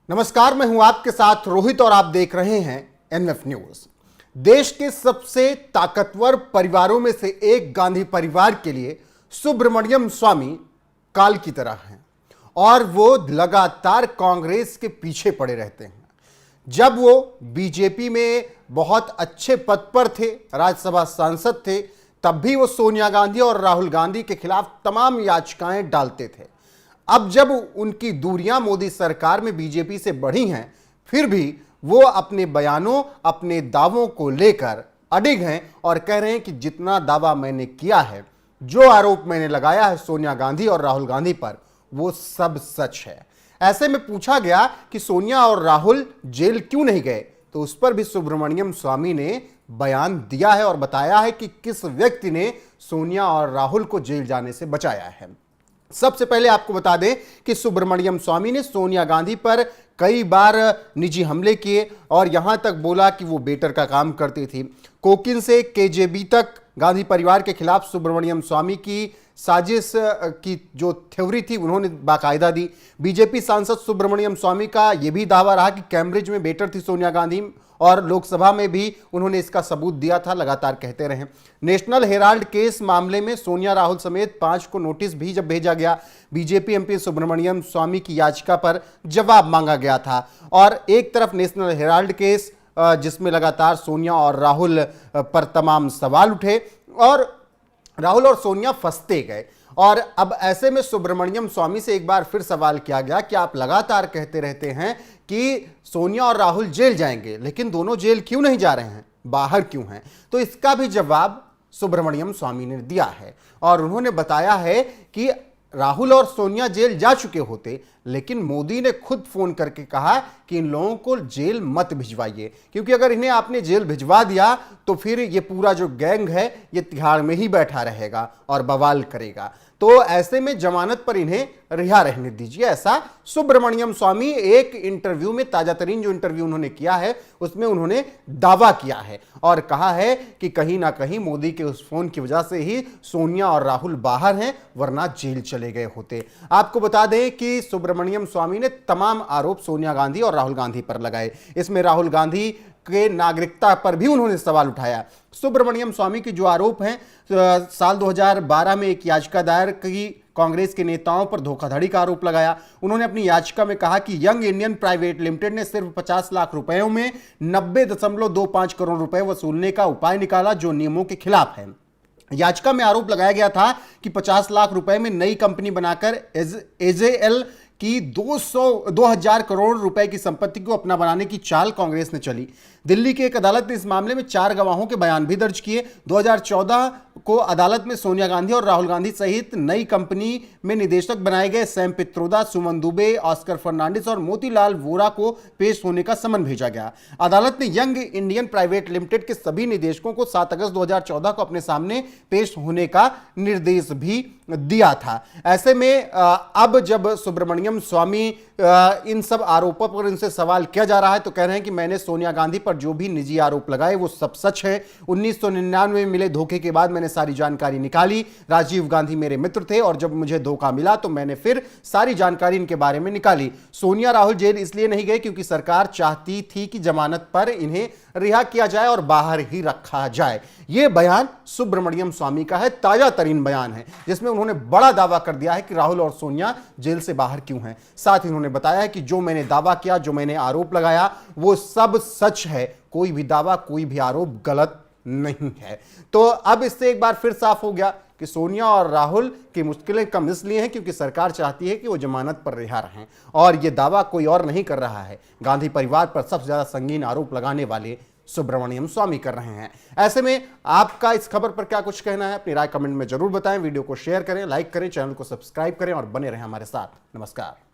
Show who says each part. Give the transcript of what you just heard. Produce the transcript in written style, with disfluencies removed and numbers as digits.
Speaker 1: नमस्कार, मैं हूं आपके साथ रोहित और आप देख रहे हैं एनएफ न्यूज। देश के सबसे ताकतवर परिवारों में से एक गांधी परिवार के लिए सुब्रमण्यम स्वामी काल की तरह हैं और वो लगातार कांग्रेस के पीछे पड़े रहते हैं। जब वो बीजेपी में बहुत अच्छे पद पर थे, राज्यसभा सांसद थे, तब भी वो सोनिया गांधी और राहुल गांधी के खिलाफ तमाम याचिकाएं डालते थे। अब जब उनकी दूरियां मोदी सरकार में बीजेपी से बढ़ी हैं, फिर भी वो अपने बयानों, अपने दावों को लेकर अडिग हैं और कह रहे हैं कि जितना दावा मैंने किया है, जो आरोप मैंने लगाया है सोनिया गांधी और राहुल गांधी पर, वो सब सच है। ऐसे में पूछा गया कि सोनिया और राहुल जेल क्यों नहीं गए, तो उस पर भी सुब्रमण्यम स्वामी ने बयान दिया है और बताया है कि किस व्यक्ति ने सोनिया और राहुल को जेल जाने से बचाया है। सबसे पहले आपको बता दें कि सुब्रमण्यम स्वामी ने सोनिया गांधी पर कई बार निजी हमले किए और यहां तक बोला कि वो बेटर का काम करती थी। कोकीन से केजेबी तक गांधी परिवार के खिलाफ सुब्रमण्यम स्वामी की साजिश की जो थ्योरी थी, उन्होंने बाकायदा दी। बीजेपी सांसद सुब्रमण्यम स्वामी का यह भी दावा रहा कि कैम्ब्रिज में बेटर थी सोनिया गांधी और लोकसभा में भी उन्होंने इसका सबूत दिया था, लगातार कहते रहे। नेशनल हेराल्ड केस मामले में सोनिया, राहुल समेत 5 को नोटिस भी जब भेजा गया, बीजेपी एमपी सुब्रमण्यम स्वामी की याचिका पर जवाब मांगा गया था। और एक तरफ नेशनल हेराल्ड केस जिसमें लगातार सोनिया और राहुल पर तमाम सवाल उठे और राहुल और सोनिया फंसते गए। और अब ऐसे में सुब्रमण्यम स्वामी से एक बार फिर सवाल किया गया कि आप लगातार कहते रहते हैं कि सोनिया और राहुल जेल जाएंगे, लेकिन दोनों जेल क्यों नहीं जा रहे हैं, बाहर क्यों हैं? तो इसका भी जवाब सुब्रमण्यम स्वामी ने दिया है और उन्होंने बताया है कि राहुल और सोनिया जेल जा चुके होते, लेकिन मोदी ने खुद फोन करके कहा कि इन लोगों को जेल मत भिजवाइए, क्योंकि अगर इन्हें आपने जेल भिजवा दिया तो फिर ये पूरा जो गैंग है ये तिहाड़ में ही बैठा रहेगा और बवाल करेगा। तो ऐसे में जमानत पर इन्हें रिहा रहने दीजिए, ऐसा सुब्रमण्यम स्वामी एक इंटरव्यू में, ताजा तरीन जो इंटरव्यू उन्होंने किया है उसमें उन्होंने दावा किया है और कहा है कि कहीं ना कहीं मोदी के उस फोन की वजह से ही सोनिया और राहुल बाहर हैं, वरना जेल चले गए होते। आपको बता दें कि सुब्रमण्यम स्वामी ने तमाम आरोप सोनिया गांधी और राहुल गांधी पर लगाए। इसमें राहुल गांधी के नागरिकता पर भी उन्होंने सवाल उठाया। सुब्रमण्यम स्वामी के जो आरोप हैं, साल 2012 में एक याचिका दायर की, कांग्रेस के नेताओं पर धोखाधड़ी का आरोप लगाया। उन्होंने अपनी याचिका में कहा कि यंग इंडियन प्राइवेट लिमिटेड ने सिर्फ 50 लाख रुपयों में 90.25 करोड़ रुपए वसूलने का उपाय निकाला, जो नियमों के खिलाफ है। याचिका में आरोप लगाया गया था कि 50 लाख रुपए में नई कंपनी बनाकर एजेएल की 2000 करोड़ रुपए की संपत्ति को अपना बनाने की चाल कांग्रेस ने चली। दिल्ली की एक अदालत ने इस मामले में 4 गवाहों के बयान भी दर्ज किए। 2014 को अदालत में सोनिया गांधी और राहुल गांधी सहित नई कंपनी में निदेशक बनाए गए सैम पित्रोदा, सुमन दुबे, ऑस्कर फर्नांडिस और मोतीलाल वोरा को पेश होने का समन भेजा गया। अदालत ने यंग इंडियन प्राइवेट लिमिटेड के सभी निदेशकों को 7 अगस्त 2014 को अपने सामने पेश होने का निर्देश भी दिया था। ऐसे में अब जब सुब्रमण्यम स्वामी इन सब आरोपों पर इनसे सवाल किया जा रहा है तो कह रहे हैं कि मैंने सोनिया गांधी पर जो भी निजी आरोप लगाए वो सब सच है। 1999 में मिले धोखे के बाद मैंने सारी जानकारी निकाली। राजीव गांधी मेरे मित्र थे और जब मुझे धोखा मिला तो मैंने फिर सारी जानकारी इनके बारे में निकाली। सोनिया राहुल जेल इसलिए नहीं गए क्योंकि सरकार चाहती थी कि जमानत पर इन्हें रिहा किया जाए और बाहर ही रखा जाए। यह बयान सुब्रमण्यम स्वामी का है, ताजा तरीन बयान है, जिसमें उन्होंने बड़ा दावा कर दिया है कि राहुल और सोनिया जेल से बाहर क्यों हैं। साथ ही उन्होंने बताया है कि जो मैंने दावा किया, जो मैंने आरोप लगाया, वो सब सच है। कोई भी दावा, कोई भी आरोप गलत नहीं है। तो अब इससे एक बार फिर साफ हो गया कि सोनिया और राहुल की मुश्किलें कम इसलिए हैं क्योंकि सरकार चाहती है कि वो जमानत पर रिहा रहें और ये दावा कोई और नहीं कर रहा है। गांधी परिवार पर सबसे ज्यादा संगीन आरोप लगाने वाले सुब्रमण्यम स्वामी कर रहे हैं। ऐसे में आपका इस खबर पर क्या कुछ कहना है, अपनी राय कमेंट में जरूर बताएं। वीडियो को शेयर करें, लाइक करें, चैनल को सब्सक्राइब करें और बने रहें हमारे साथ। नमस्कार।